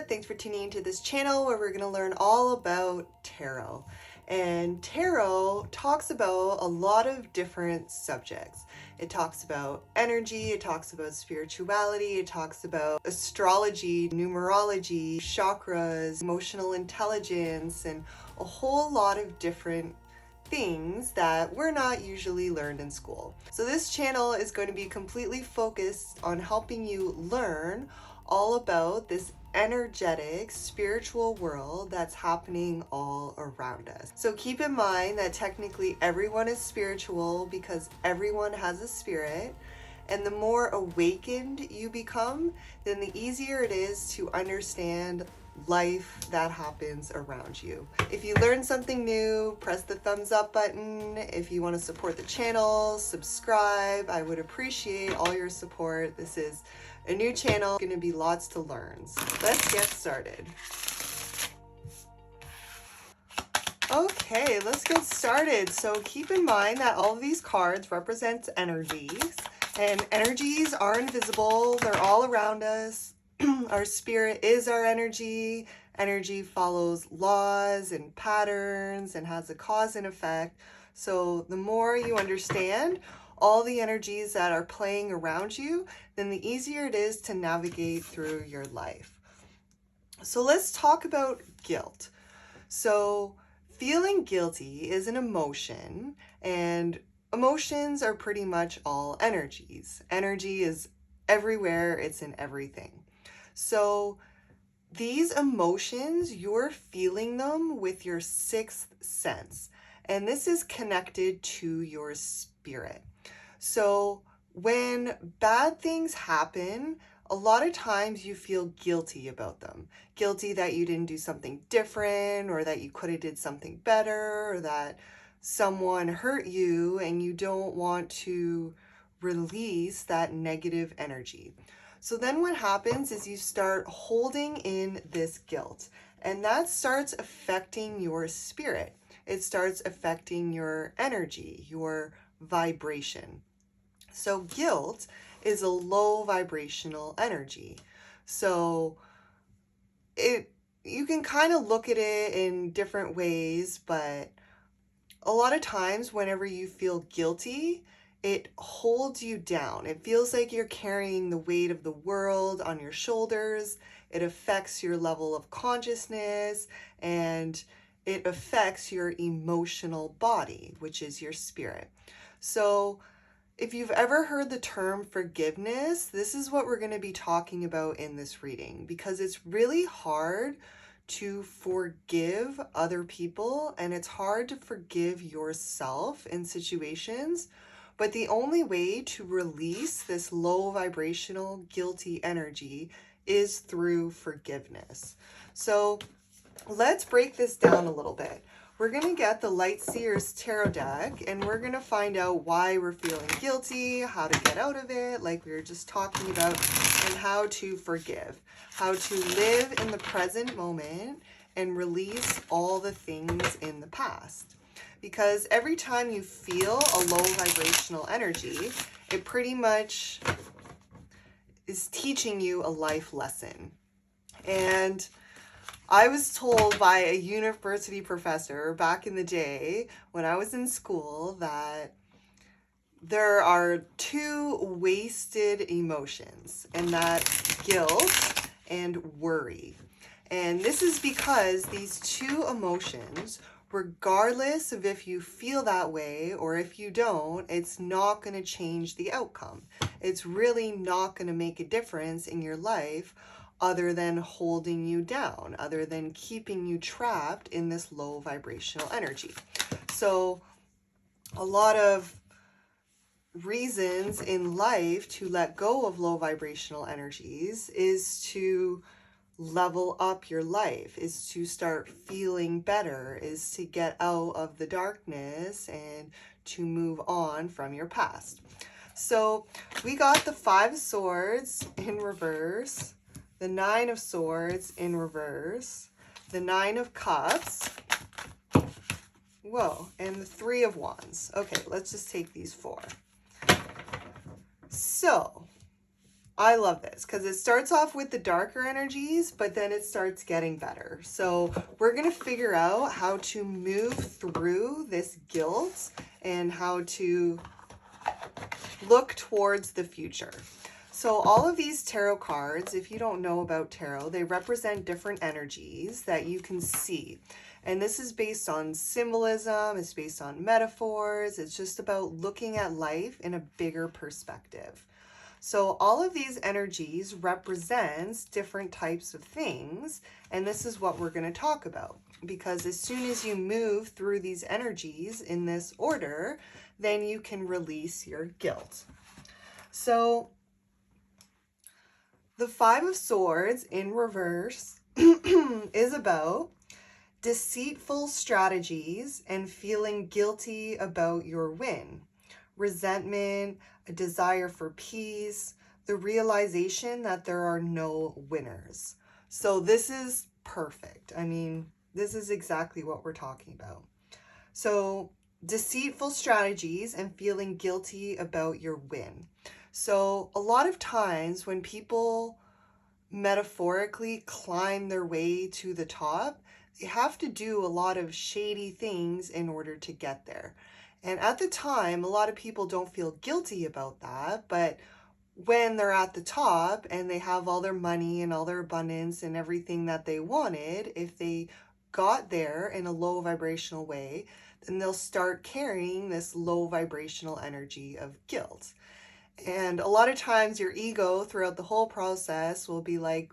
Thanks for tuning into this channel where we're going to learn all about tarot. And tarot talks about a lot of different subjects. It talks about energy, it talks about spirituality, it talks about astrology, numerology, chakras, emotional intelligence, and a whole lot of different things that we're not usually learned in school. So this channel is going to be completely focused on helping you learn all about this energetic spiritual world that's happening all around us. So keep in mind that technically everyone is spiritual because everyone has a spirit, and the more awakened you become, then the easier it is to understand life that happens around you. If you learned something new, press the thumbs up button. If you want to support the channel, subscribe. I would appreciate all your support. This is a new channel, going to be lots to learn. So let's get started. Okay, let's get started. So keep in mind that all of these cards represent energies, and energies are invisible. They're all around us. Our spirit is our energy. Energy follows laws and patterns and has a cause and effect. So the more you understand all the energies that are playing around you, then the easier it is to navigate through your life. So let's talk about guilt. So feeling guilty is an emotion, and emotions are pretty much all energies. Energy is everywhere, it's in everything. So these emotions, you're feeling them with your sixth sense, and this is connected to your spirit. So when bad things happen, a lot of times you feel guilty about them. Guilty that you didn't do something different, or that you could have did something better, or that someone hurt you and you don't want to release that negative energy. So then what happens is you start holding in this guilt, and that starts affecting your spirit. It starts affecting your energy, your vibration. So guilt is a low vibrational energy. So you can kind of look at it in different ways, but a lot of times whenever you feel guilty, it holds you down. It feels like you're carrying the weight of the world on your shoulders. It affects your level of consciousness, and it affects your emotional body, which is your spirit. So if you've ever heard the term forgiveness, this is what we're going to be talking about in this reading, because it's really hard to forgive other people, and it's hard to forgive yourself in situations. But the only way to release this low vibrational guilty energy is through forgiveness. So let's break this down a little bit. We're going to get the Light Seers Tarot deck, and we're going to find out why we're feeling guilty, how to get out of it, like we were just talking about, and how to forgive, how to live in the present moment and release all the things in the past. Because every time you feel a low vibrational energy, it pretty much is teaching you a life lesson. And I was told by a university professor back in the day when I was in school that there are two wasted emotions, and that's guilt and worry. And this is because these two emotions, regardless of if you feel that way or if you don't, it's not going to change the outcome. It's really not going to make a difference in your life other than holding you down, other than keeping you trapped in this low vibrational energy. So a lot of reasons in life to let go of low vibrational energies is to level up your life, is to start feeling better, is to get out of the darkness and to move on from your past. So we got the Five of Swords in reverse, the Nine of Swords in reverse, the Nine of Cups, whoa, and the Three of Wands. Okay, let's just take these four. So I love this because it starts off with the darker energies, but then it starts getting better. So we're going to figure out how to move through this guilt and how to look towards the future. So all of these tarot cards, if you don't know about tarot, they represent different energies that you can see. And this is based on symbolism, it's based on metaphors, it's just about looking at life in a bigger perspective. So all of these energies represents different types of things, and this is what we're going to talk about. Because as soon as you move through these energies in this order, then you can release your guilt. So the Five of Swords in reverse is about deceitful strategies and feeling guilty about your win, resentment, a desire for peace, the realization that there are no winners. So this is perfect. I mean, this is exactly what we're talking about. So deceitful strategies and feeling guilty about your win. So a lot of times when people metaphorically climb their way to the top, they have to do a lot of shady things in order to get there. And at the time, a lot of people don't feel guilty about that, but when they're at the top and they have all their money and all their abundance and everything that they wanted, if they got there in a low vibrational way, then they'll start carrying this low vibrational energy of guilt. And a lot of times your ego throughout the whole process will be like,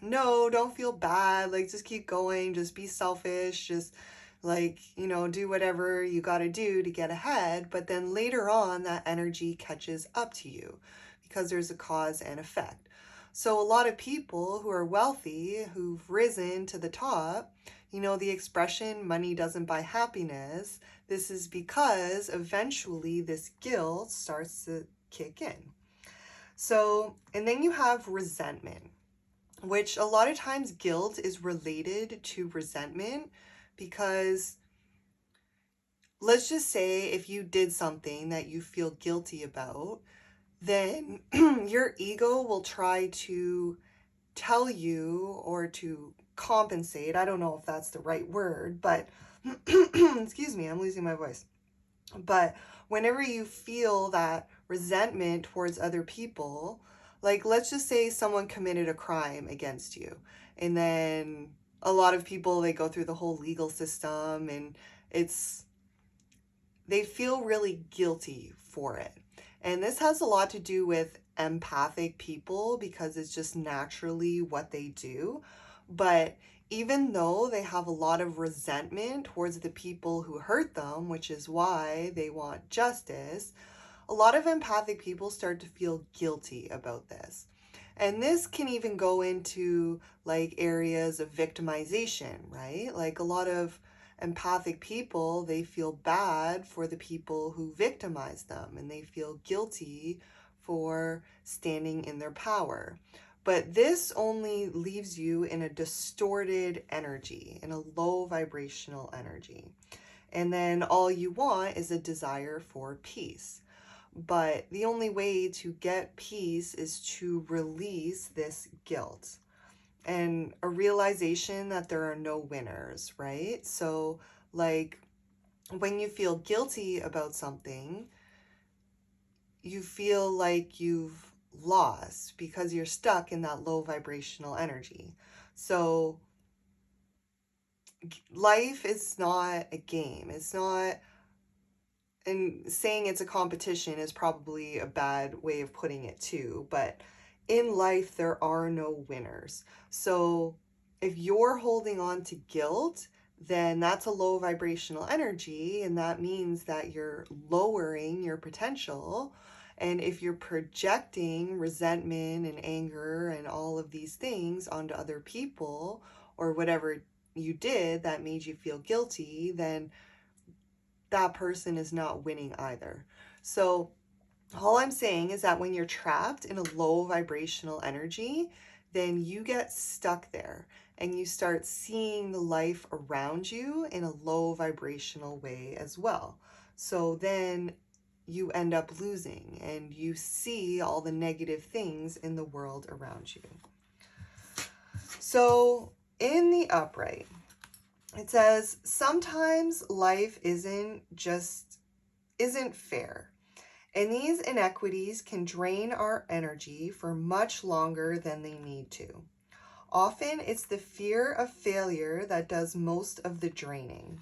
no, don't feel bad. Like, just keep going. Just be selfish. Just like, do whatever you got to do to get ahead. But then later on, that energy catches up to you because there's a cause and effect. So a lot of people who are wealthy, who've risen to the top, the expression money doesn't buy happiness, this is because eventually this guilt starts to kick in. So, and then you have resentment, which a lot of times guilt is related to resentment because let's just say if you did something that you feel guilty about, then your ego will try to tell you or to compensate. I don't know if that's the right word, but excuse me, I'm losing my voice. But whenever you feel that resentment towards other people, like let's just say someone committed a crime against you, and then a lot of people, they go through the whole legal system and they feel really guilty for it. And this has a lot to do with empathic people because it's just naturally what they do. But even though they have a lot of resentment towards the people who hurt them, which is why they want justice, a lot of empathic people start to feel guilty about this. And this can even go into like areas of victimization, right? Like a lot of empathic people, they feel bad for the people who victimize them and they feel guilty for standing in their power. But this only leaves you in a distorted energy, in a low vibrational energy. And then all you want is a desire for peace. But the only way to get peace is to release this guilt and a realization that there are no winners, right? So, like, when you feel guilty about something, you feel like you've lost because you're stuck in that low vibrational energy. So, life is not a game. It's not, and saying it's a competition is probably a bad way of putting it too, but in life, there are no winners. So if you're holding on to guilt, then that's a low vibrational energy, and that means that you're lowering your potential. And if you're projecting resentment and anger and all of these things onto other people or whatever you did that made you feel guilty, then that person is not winning either. So all I'm saying is that when you're trapped in a low vibrational energy, then you get stuck there and you start seeing the life around you in a low vibrational way as well. So then you end up losing, and you see all the negative things in the world around you. So in the upright, it says, sometimes life isn't fair. And these inequities can drain our energy for much longer than they need to. Often it's the fear of failure that does most of the draining.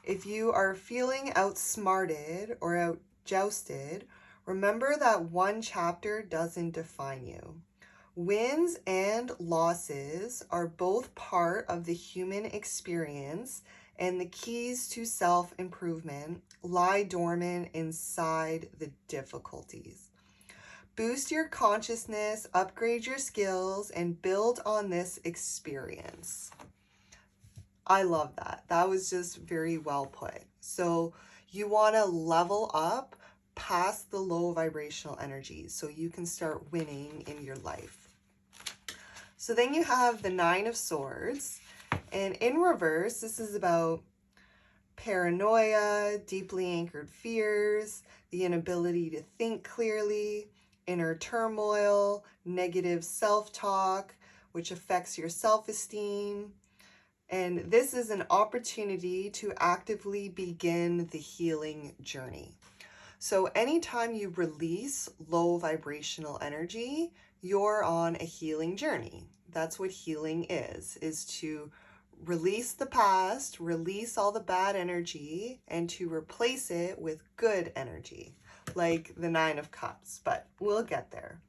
If you are feeling outsmarted or outjousted, remember that one chapter doesn't define you. Wins and losses are both part of the human experience, and the keys to self-improvement lie dormant inside the difficulties. Boost your consciousness, upgrade your skills, and build on this experience. I love that. That was just very well put. So you want to level up past the low vibrational energies so you can start winning in your life. So then you have the Nine of Swords, and in reverse, this is about paranoia, deeply anchored fears, the inability to think clearly, inner turmoil, negative self-talk, which affects your self-esteem. And this is an opportunity to actively begin the healing journey. So anytime you release low vibrational energy, you're on a healing journey. That's what healing is to release the past, release all the bad energy, and to replace it with good energy, like the Nine of Cups, but we'll get there.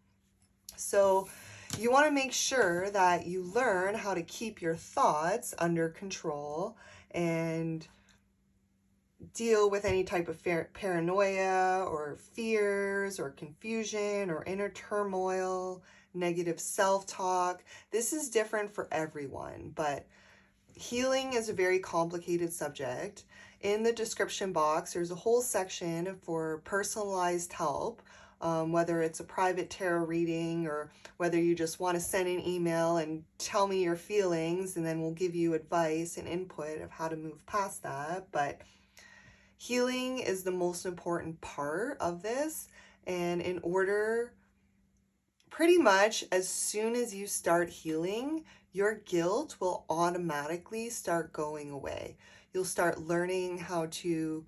So you want to make sure that you learn how to keep your thoughts under control and deal with any type of paranoia or fears or confusion or inner turmoil, negative self-talk. This is different for everyone, but healing is a very complicated subject. In the description box, there's a whole section for personalized help, whether it's a private tarot reading or whether you just want to send an email and tell me your feelings, and then we'll give you advice and input of how to move past that. But healing is the most important part of this, and in order, pretty much as soon as you start healing, your guilt will automatically start going away. You'll start learning how to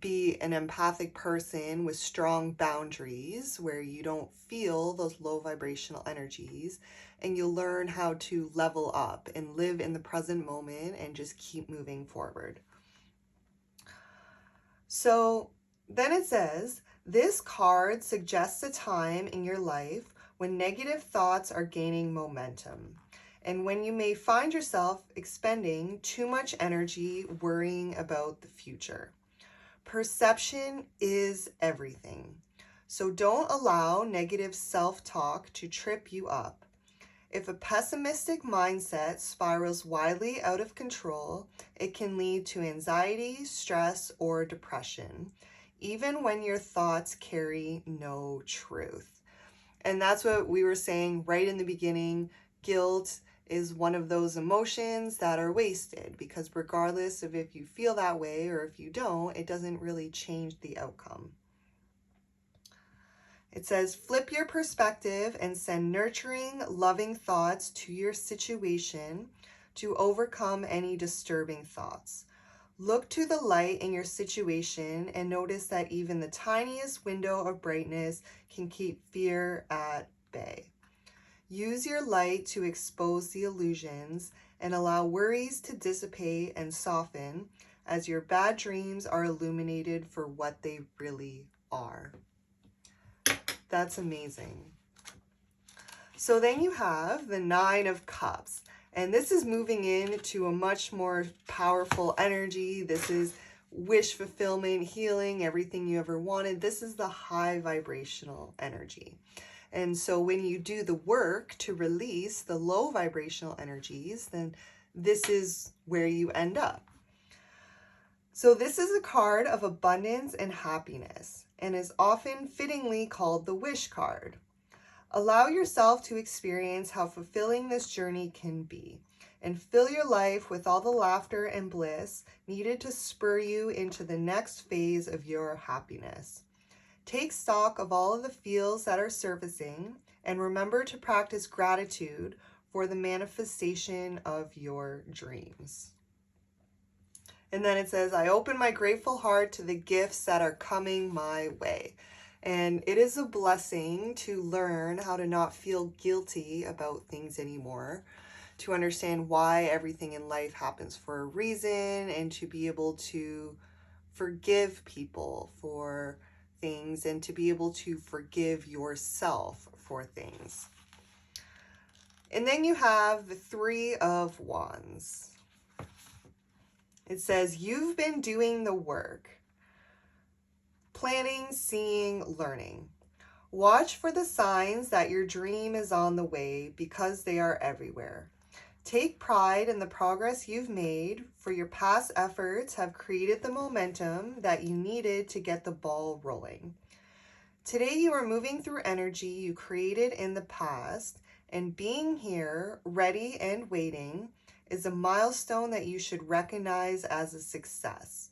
be an empathic person with strong boundaries where you don't feel those low vibrational energies, and you'll learn how to level up and live in the present moment and just keep moving forward. So then it says, this card suggests a time in your life when negative thoughts are gaining momentum, and when you may find yourself expending too much energy worrying about the future. Perception is everything, so don't allow negative self-talk to trip you up. If a pessimistic mindset spirals wildly out of control, it can lead to anxiety, stress, or depression, even when your thoughts carry no truth. And that's what we were saying right in the beginning. Guilt is one of those emotions that are wasted, because regardless of if you feel that way or if you don't, it doesn't really change the outcome. It says, flip your perspective and send nurturing, loving thoughts to your situation to overcome any disturbing thoughts. Look to the light in your situation and notice that even the tiniest window of brightness can keep fear at bay. Use your light to expose the illusions and allow worries to dissipate and soften as your bad dreams are illuminated for what they really are. That's amazing. So then you have the Nine of Cups, and this is moving into a much more powerful energy. This is wish fulfillment, healing, everything you ever wanted. This is the high vibrational energy. And so when you do the work to release the low vibrational energies, then this is where you end up. So this is a card of abundance and happiness, and is often fittingly called the wish card. Allow yourself to experience how fulfilling this journey can be. and fill your life with all the laughter and bliss needed to spur you into the next phase of your happiness. Take stock of all of the feels that are surfacing and remember to practice gratitude for the manifestation of your dreams. And then it says, I open my grateful heart to the gifts that are coming my way. And it is a blessing to learn how to not feel guilty about things anymore, to understand why everything in life happens for a reason, and to be able to forgive people for things and to be able to forgive yourself for things. And then you have the Three of Wands. It says, you've been doing the work. Planning, seeing, learning. Watch for the signs that your dream is on the way because they are everywhere. Take pride in the progress you've made, for your past efforts have created the momentum that you needed to get the ball rolling. Today you are moving through energy you created in the past, and being here, ready and waiting, is a milestone that you should recognize as a success.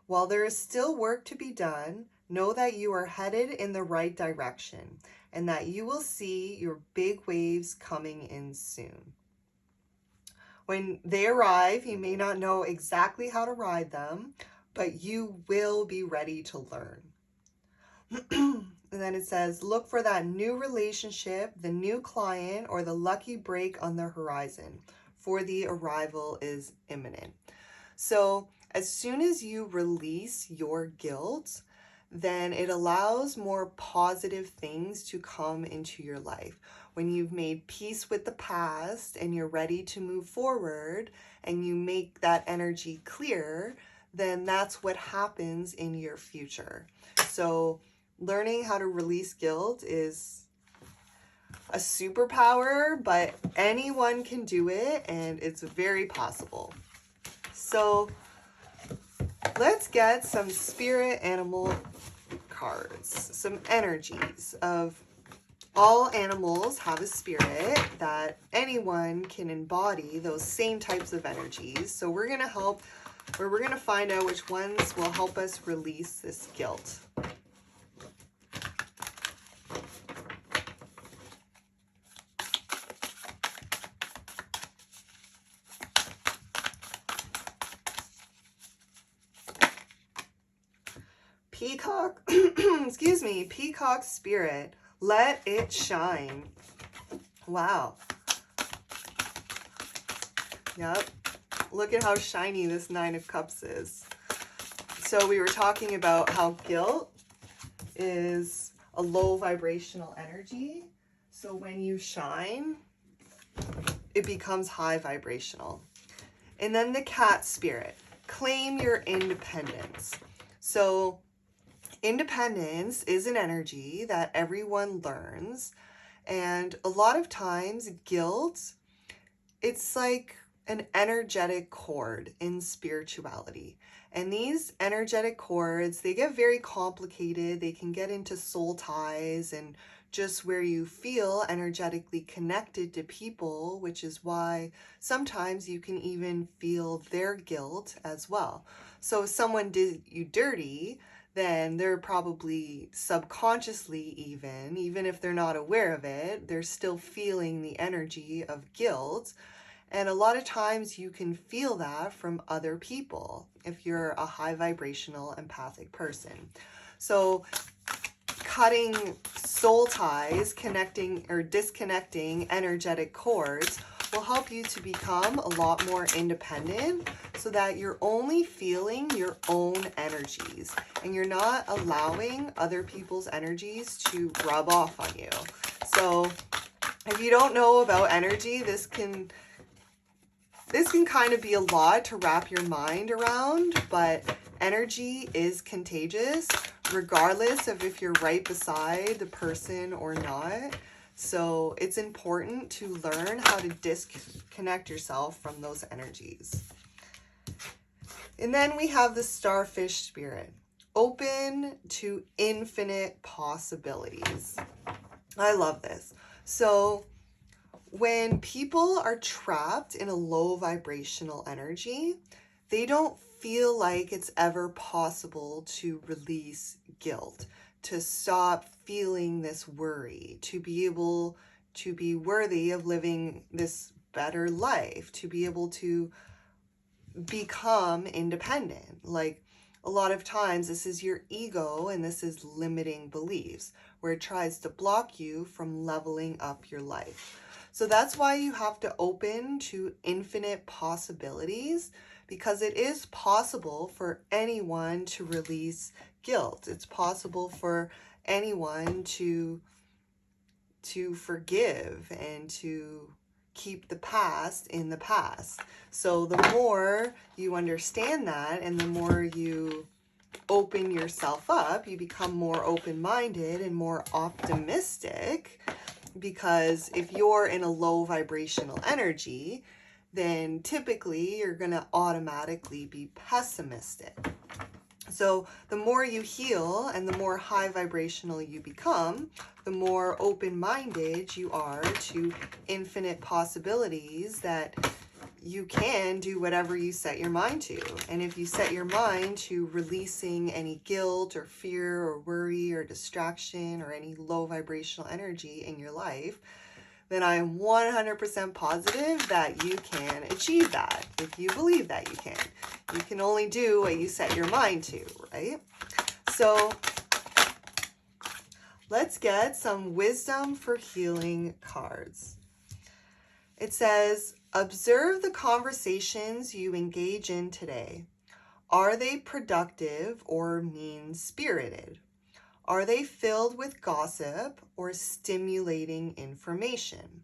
While there is still work to be done, know that you are headed in the right direction and that you will see your big waves coming in soon. When they arrive, you may not know exactly how to ride them, but you will be ready to learn. And then it says, look for that new relationship, the new client, or the lucky break on the horizon, for the arrival is imminent. So as soon as you release your guilt, then it allows more positive things to come into your life. When you've made peace with the past and you're ready to move forward and you make that energy clear, then that's what happens in your future. So learning how to release guilt is a superpower, but anyone can do it and it's very possible. So let's get some spirit animal cards, some energies of all animals have a spirit that anyone can embody those same types of energies. So we're going to find out which ones will help us release this guilt. Peacock, excuse me, peacock spirit, let it shine. Wow. Yep. Look at how shiny this Nine of Cups is. So we were talking about how guilt is a low vibrational energy. So when you shine, it becomes high vibrational. And then the cat spirit, claim your independence. So independence is an energy that everyone learns, and a lot of times guilt, it's like an energetic cord in spirituality. And these energetic cords, they get very complicated. They can get into soul ties and just where you feel energetically connected to people, which is why sometimes you can even feel their guilt as well. So if someone did you dirty, then they're probably subconsciously, even if they're not aware of it, they're still feeling the energy of guilt. And a lot of times you can feel that from other people if you're a high vibrational empathic person. So cutting soul ties, connecting or disconnecting energetic cords will help you to become a lot more independent so that you're only feeling your own energies and you're not allowing other people's energies to rub off on you. So if you don't know about energy, this can kind of be a lot to wrap your mind around, but energy is contagious regardless of if you're right beside the person or not. So it's important to learn how to disconnect yourself from those energies. And then we have the starfish spirit, open to infinite possibilities. I love this. So When people are trapped in a low vibrational energy, they don't feel like it's ever possible to release guilt, to stop feeling this worry, to be able to be worthy of living this better life, to be able to become independent. Like, a lot of times this is your ego and this is limiting beliefs where it tries to block you from leveling up your life. So that's why you have to open to infinite possibilities, because it is possible for anyone to release guilt. It's possible for anyone to forgive and to keep the past in the past. So the more you understand that and the more you open yourself up, you become more open-minded and more optimistic, because if you're in a low vibrational energy, then typically you're going to automatically be pessimistic. So the more you heal and the more high vibrational you become, the more open-minded you are to infinite possibilities that you can do whatever you set your mind to. And if you set your mind to releasing any guilt or fear or worry or distraction or any low vibrational energy in your life, then I'm 100% positive that you can achieve that if you believe that you can. You can only do what you set your mind to, right? So let's get some wisdom for healing cards. It says, observe the conversations you engage in today. Are they productive or mean-spirited? Are they filled with gossip or stimulating information?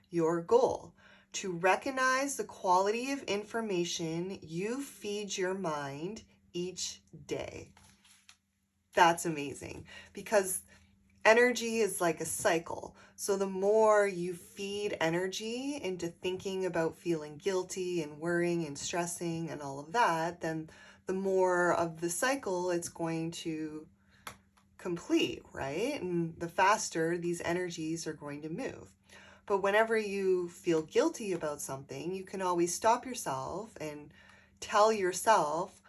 Your goal: to recognize the quality of information you feed your mind each day. That's amazing, because energy is like a cycle. So the more you feed energy into thinking about feeling guilty and worrying and stressing and all of that, then the more of the cycle it's going to complete, right? And the faster these energies are going to move. But whenever you feel guilty about something, you can always stop yourself and tell yourself,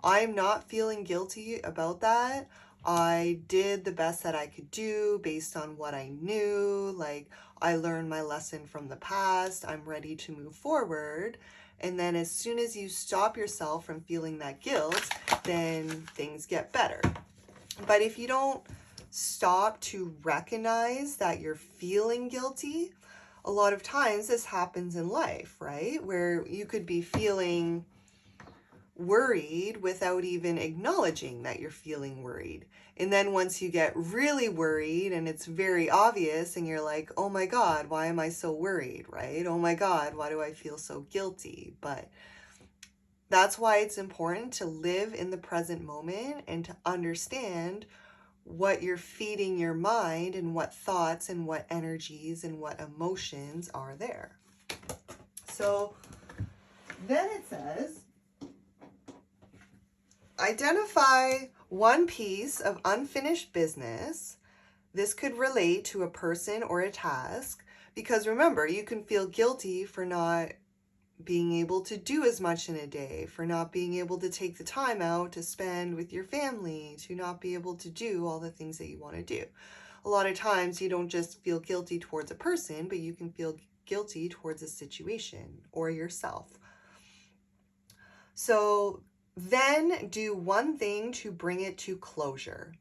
I'm not feeling guilty about that. I did the best that I could do based on what I knew. Like, I learned my lesson from the past. I'm ready to move forward. And then as soon as you stop yourself from feeling that guilt, then things get better. But if you don't stop to recognize that you're feeling guilty, a lot of times this happens in life, right? Where you could be feeling worried without even acknowledging that you're feeling worried. And then once you get really worried and it's very obvious and you're like, oh my God, why am I so worried, right? Oh my God, why do I feel so guilty? But that's why it's important to live in the present moment and to understand what you're feeding your mind and what thoughts and what energies and what emotions are there. So then it says, identify one piece of unfinished business. This could relate to a person or a task, because remember, you can feel guilty for not being able to do as much in a day, for not being able to take the time out to spend with your family, to not be able to do all the things that you want to do. A lot of times you don't just feel guilty towards a person, but you can feel guilty towards a situation or yourself. So then do one thing to bring it to closure.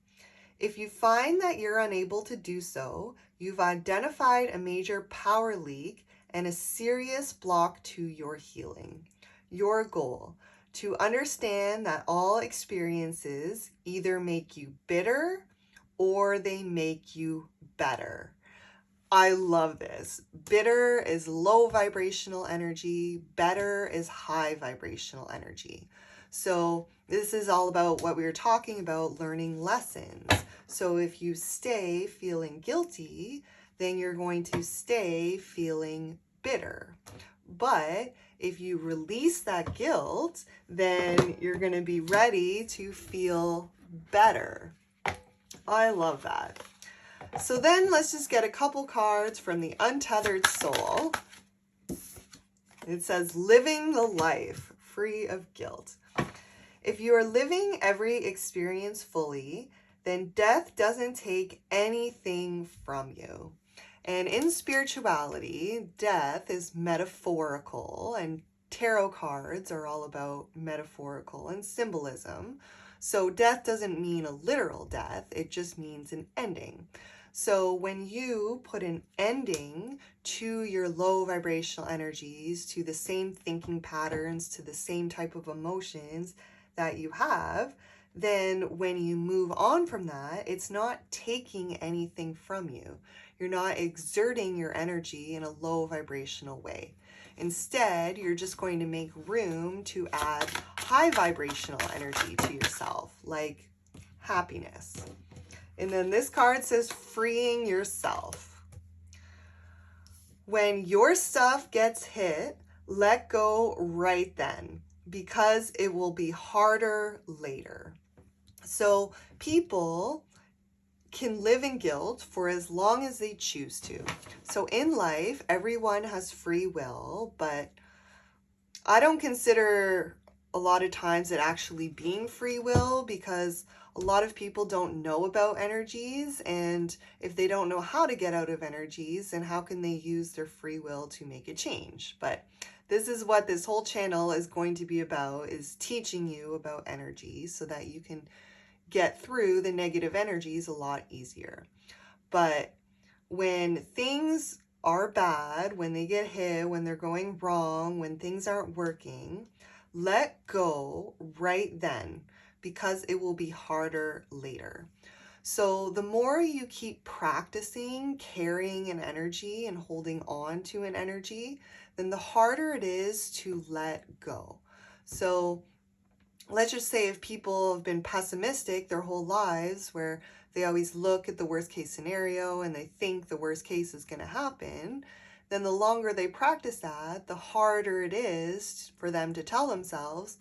If you find that you're unable to do so, you've identified a major power leak and a serious block to your healing. Your goal: to understand that all experiences either make you bitter or they make you better. I love this. Bitter is low vibrational energy. Better is high vibrational energy. So this is all about what we were talking about, learning lessons. So if you stay feeling guilty, then you're going to stay feeling bitter. But if you release that guilt, then you're going to be ready to feel better. I love that. So then let's just get a couple cards from the Untethered Soul. It says, living the life free of guilt. If you are living every experience fully, then death doesn't take anything from you. And in spirituality, death is metaphorical, and tarot cards are all about metaphorical and symbolism. So death doesn't mean a literal death, it just means an ending. So when you put an ending to your low vibrational energies, to the same thinking patterns, to the same type of emotions that you have, then when you move on from that, it's not taking anything from you. You're not exerting your energy in a low vibrational way. Instead, you're just going to make room to add high vibrational energy to yourself, like happiness. And then this card says freeing yourself. When your stuff gets hit, let go right then, because it will be harder later. So people can live in guilt for as long as they choose to. So in life, everyone has free will, but I don't consider a lot of times it actually being free will, because a lot of people don't know about energies, and if they don't know how to get out of energies, then how can they use their free will to make a change? But this is what this whole channel is going to be about, is teaching you about energy so that you can get through the negative energies a lot easier. But when things are bad, when they get hit, when they're going wrong, when things aren't working, let go right then, because it will be harder later. So the more you keep practicing carrying an energy and holding on to an energy, then the harder it is to let go. So let's just say if people have been pessimistic their whole lives, where they always look at the worst case scenario and they think the worst case is going to happen, then the longer they practice that, the harder it is for them to tell themselves,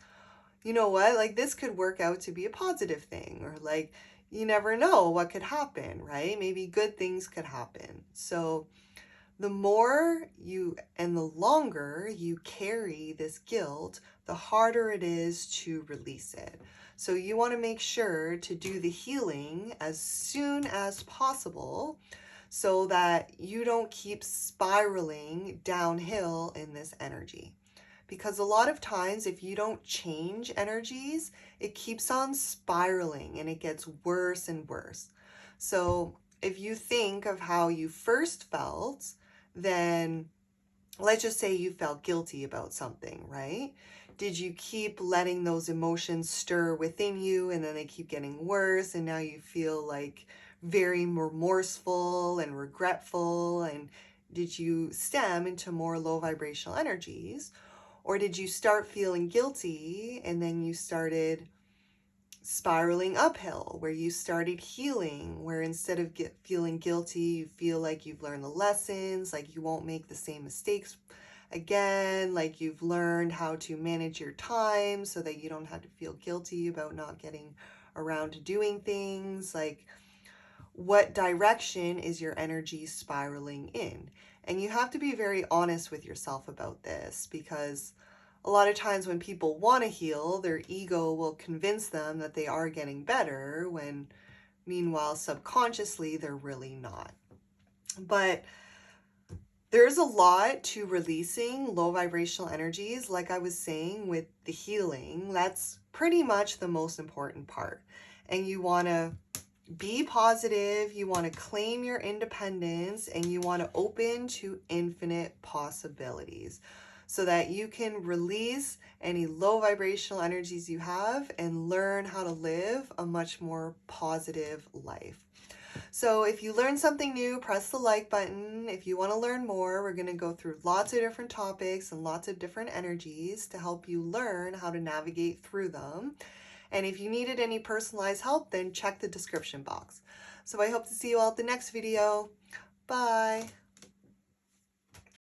you know what, like this could work out to be a positive thing, or like you never know what could happen, right? Maybe good things could happen. So the more you and the longer you carry this guilt, the harder it is to release it. So you want to make sure to do the healing as soon as possible so that you don't keep spiraling downhill in this energy. Because a lot of times, if you don't change energies, it keeps on spiraling and it gets worse and worse. So if you think of how you first felt, then let's just say you felt guilty about something, right? Did you keep letting those emotions stir within you, and then they keep getting worse, and now you feel like very remorseful and regretful? And did you stem into more low vibrational energies? Or did you start feeling guilty and then you started spiraling uphill, where you started healing, where instead of feeling guilty, you feel like you've learned the lessons, like you won't make the same mistakes again, like you've learned how to manage your time so that you don't have to feel guilty about not getting around to doing things? Like, what direction is your energy spiraling in? And you have to be very honest with yourself about this, because a lot of times when people want to heal, their ego will convince them that they are getting better, when meanwhile subconsciously they're really not. But there's a lot to releasing low vibrational energies. Like I was saying with the healing, that's pretty much the most important part. And you want to be positive, you want to claim your independence, and you want to open to infinite possibilities so that you can release any low vibrational energies you have and learn how to live a much more positive life. So if you learned something new, press the like button. If you want to learn more, we're going to go through lots of different topics and lots of different energies to help you learn how to navigate through them. And if you needed any personalized help, then check the description box. So I hope to see you all at the next video. Bye.